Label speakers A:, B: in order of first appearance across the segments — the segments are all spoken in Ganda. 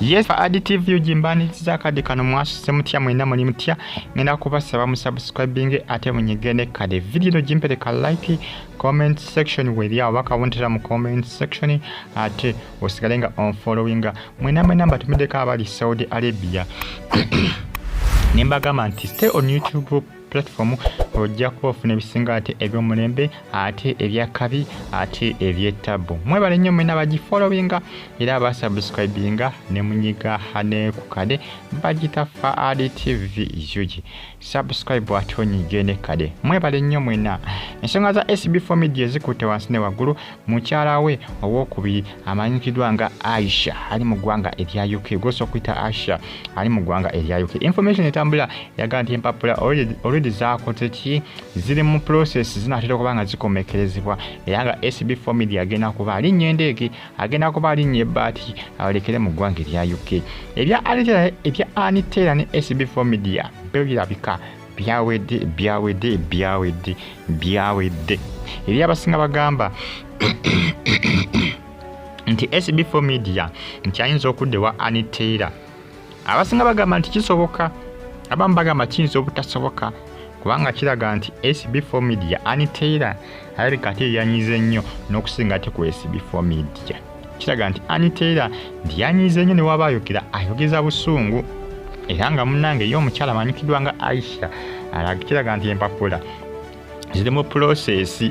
A: Yes, for additive you jimbaniriza kade kano mwasuse mutya mwena muli mutya ngenda kubasaba mu subscribing ate munyigene kade video jimpereka like comment section weri abaka wontera mu comment section ate osigalenga on following mwena namba tumideka abali Saudi Arabia Nimbagamba nti stay on YouTube platform ojja kufuna ebisinga ate ebyomulembe ate ebyakabi ate ebyetabu mwebale nnyo mwena bagifollowinga era basubscribinga ne munyiga hane kukade bagitafa ADTV yuji subscribe ate onyigene kade mwebale nnyo mwena ensonga za SB4 media zikutte wansi ne waggulu mukyala we owokubiri amanyikidwa nga Aisha ali mu ggwanga erya UK goso kwita Aisha ali mu ggwanga erya UK information etambula yaganti empapula already zakoze ki ziri mu process zinatera kubanga zikomekerezebwa era nga SB4 media agenda kuba ali nyendeege agenda kuba ali nyebati alekere mu ggwanga erya UK ebya Anitera ne SB4 media birabika byawedde eri abasinga bagamba nti SB4 media nti ayinza okuddewa Anitera abasinga bagamba nti kisoboka abamu bagamba kiyinza obutasoboka kubanga kiraga nti SB4 media Anitera alabika ate yanyize nnyo n'okusinga ate ku SB4 media kiraga nti Anitera yanyize nnyo ne waba ayogeza busungu era nga munnange yo omukyala amanyikidwa nga Aisha kiraga nti empapula ziri mu process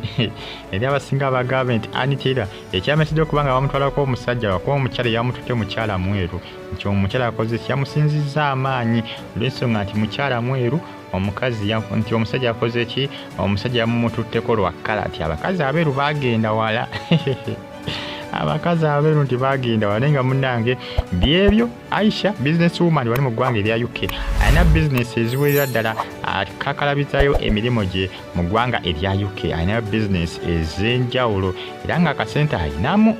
A: eri abasinga bagamba nti Anitera ekyamesedde okubanga bamutwalako omusajja wakuba omukyala yamututte mukyala mweru nti omukyala akoze kyamusinzizza amaanyi olw'ensonga nti mukyala mweru omukazi nti omusajja akoze ki omusajja yamumututteko lwakkala nti abakazi abeeru bagenda wala abakazi abeeru nti bagenda wala nga munnange byebyo Aisha business woman wali mu ggwanga erya UK alina business eziwerera ddala akakalabizaayo emirimu gye mu ggwanga erya UK alina business ez'enjawulo era nga akasente ayinamu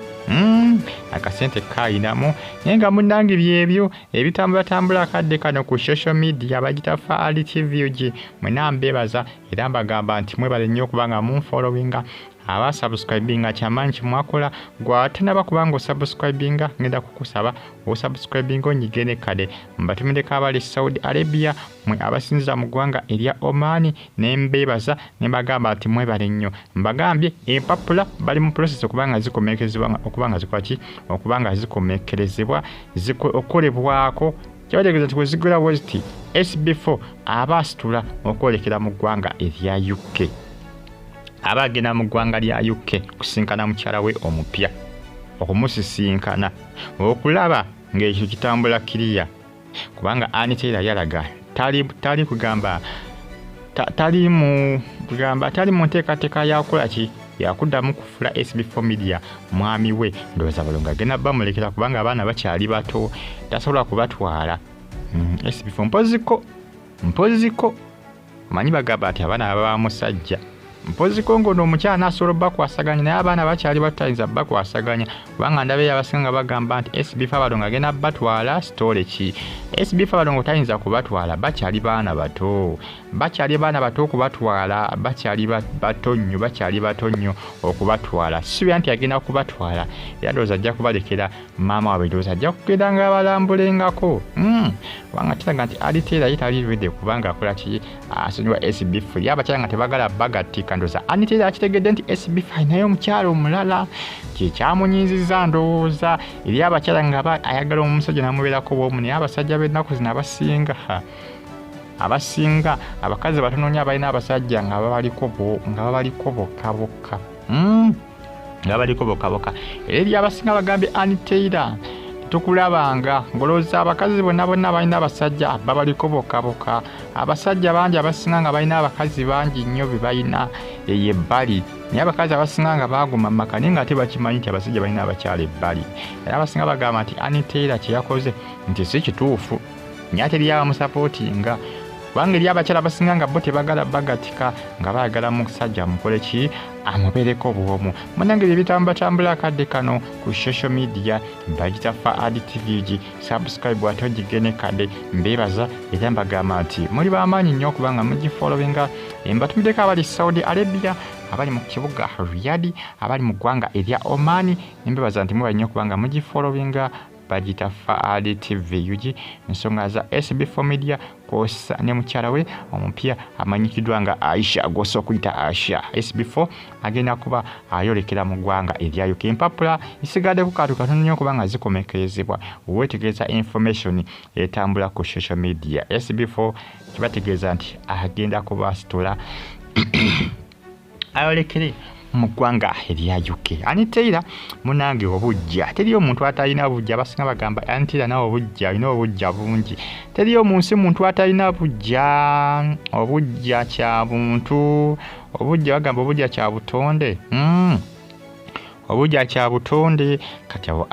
A: akasente kayinamu naye nga munnange byebyo ebitambula kadde kano ku social media bagitafa ADTV gi mwena mbebaza era mbagamba nti mwebale nnyo okubanga munfollowinga aba subscribinga kyamaanyi kimwakola gwate nabakubanga osubscribinga ngenda kukusaba osubscribinga onyigene kade mbatumideko abali Saudi Arabia mwe abasinza mu ggwanga erya Oman nembebaza nembagamba ati mwebale nnyo mbagambye empapula bali mu process okubanga zikomekerezebwa okubanga zikomekerezebwa okolebwako kyabategeeza nti wezigula westi SB4 abasitula okwolekera mu ggwanga erya UK abagenda mu ggwanga lya UK kusinkana mukyala we Omupya okumusisinkana okulaba ng'ekyo kitambula kiriya kubanga Anitera yalaga tali kugamba tali mu nteekateeka yakola ki yakuddamu kufula SB4 media mwami we ndowooza balonga agenda bamulekera kubanga abaana bakyali bato tasobola kubatwala SB4 mpoziko manyi bagamba ati abaana baba musajja mpoziko ngono omukyala nasobola bakwasaganya naye abaana bakyali batayinza bakwasaganya kubanga ndabe abasinga bagamba nti SB4 balonga agenda batwala stole ki SB4 balonga tayinza kubatwala bakyali baana bato okubatwala bakyali bato nnyo okubatwala sibya nti agenda kubatwala era ndowooza ajja kubalekera maama waabwe ndowooza ajja kugenda nga balambulengako kubanga kiraga nti Anitera yitali ready kubanga akola ki asonyiwa SB4 yabakyala nga tebagala bagatika ndowooza Anitera akitegedde nti SB4 naye omukyala omulala kyekyamunyiiziza ndowooza eri abakyala nga ayagala omusajja namubeerako bwomu naye abasajja b'ennaku zino abasinga abakazi batononya abalina abasajja nga babaliko bokkaboka eri abasinga bagambye Anitera tukulabanga ngolooza abakazi bonna balina abasajja babaliko bokkaboka abasajja bangi abasinga nga balina abakazi bangi nnyo be balina eyebbali naye abakazi abasinga nga baguma mu maka naye nga ate bakimanyi nti abasajja balina abakyala ebbali era abasinga bagamba nti Anitera kyeyakoze nti si kituufu naye ate eri abamusapootinga kubanga eri abakyala abasinga nga bo tebagala bagatika nga bayagala musajja mukole ki amubeereko bwomu munange ebitambula kadde kano ku social media bagitafa ADTV gi subscribe ate ogigene kade mbebaza era mbagamba nti muli bamaanyi nnyo okubanga mugifollowinga mbatumideko abali Saudi Arabia abali mu kibuga Riyadh abali mu ggwanga erya Oman mbebaza nti muli nnyo okubanga mugifollowinga bagita Faali TV yugi ensonga za SB4 Media kosa ne mukyala we Omupya amanyikiddwa nga Aisha goso kuyita Aisha. SB4 agenda kuba ayolekera mu ggwanga erya UK. Empapula isigadde ku kantu katono nnyo kubanga zikomekerezebwa wetegereza information etambula ku social media. SB4 kibategeeza nti agenda kuba sitola ayolekere mu ggwanga erya UK. Aniteera munange obujja teriyo omuntu atalina bujja. Abasinga bagamba aniteera nawe obujja alina obujja bungi. Teriyo mu nsi muntu atalina bujja. Obujja kya buntu. Obujja bagamba obujja kya butonde. Obujja kya butonde kati abo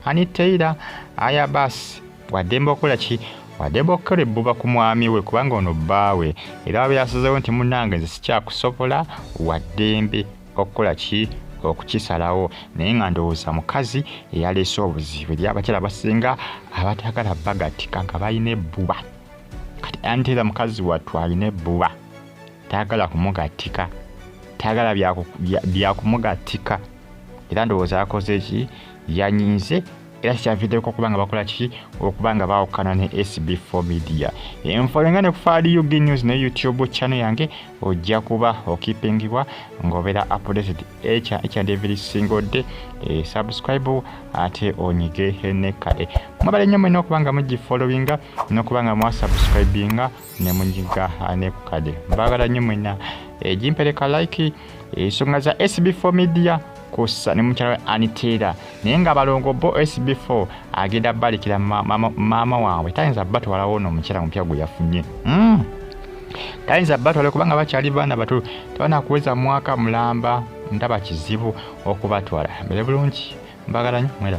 A: aniteera aya basi wademba okola ki wademba okola ebbuba ku mwami we kubanga ono bbaawe era wabe yasazeewo nti munnange nze sikyakusobola waddembe okukola ki okukisalawo naye nga ndowooza mukazi eyaleese obuzibu eri abakyala basinga abatagala bagatika nga balina ebbuba. Kati anteera mukazi wattu alina ebbuba tayagala kumugatika tayagala byakumugatika era ndowooza yakoze ki yanyinze era kyaviddeko okubanga bakola ki okubanga baawukana ne SB4 Media. Enfolenga ne ku Faali UG News ne YouTube channel yange ojja kuba okipingibwa ng'obeera updated each and every single day. Subscribe ate onyige ne kale. Mwabale nnyo mwenna okubanga mugifollowinga n'okubanga mwasubscribinga ne munyiga ne ku kale. Mbagala nnyo mwenna gimpereka like ensonga za SB4 Media kosa ne mukyala we aniteera naye nga balongo bo SB4 agenda balikira maama waabwe tayinza batwalawo ono omukyala mupya gwe yafunye. Tayinza batwala kubanga bakyali baana bato tabana kuweza mwaka mulamba ndaba kizibu okubatwala. Mbere bulungi mbagala nnyo mwera.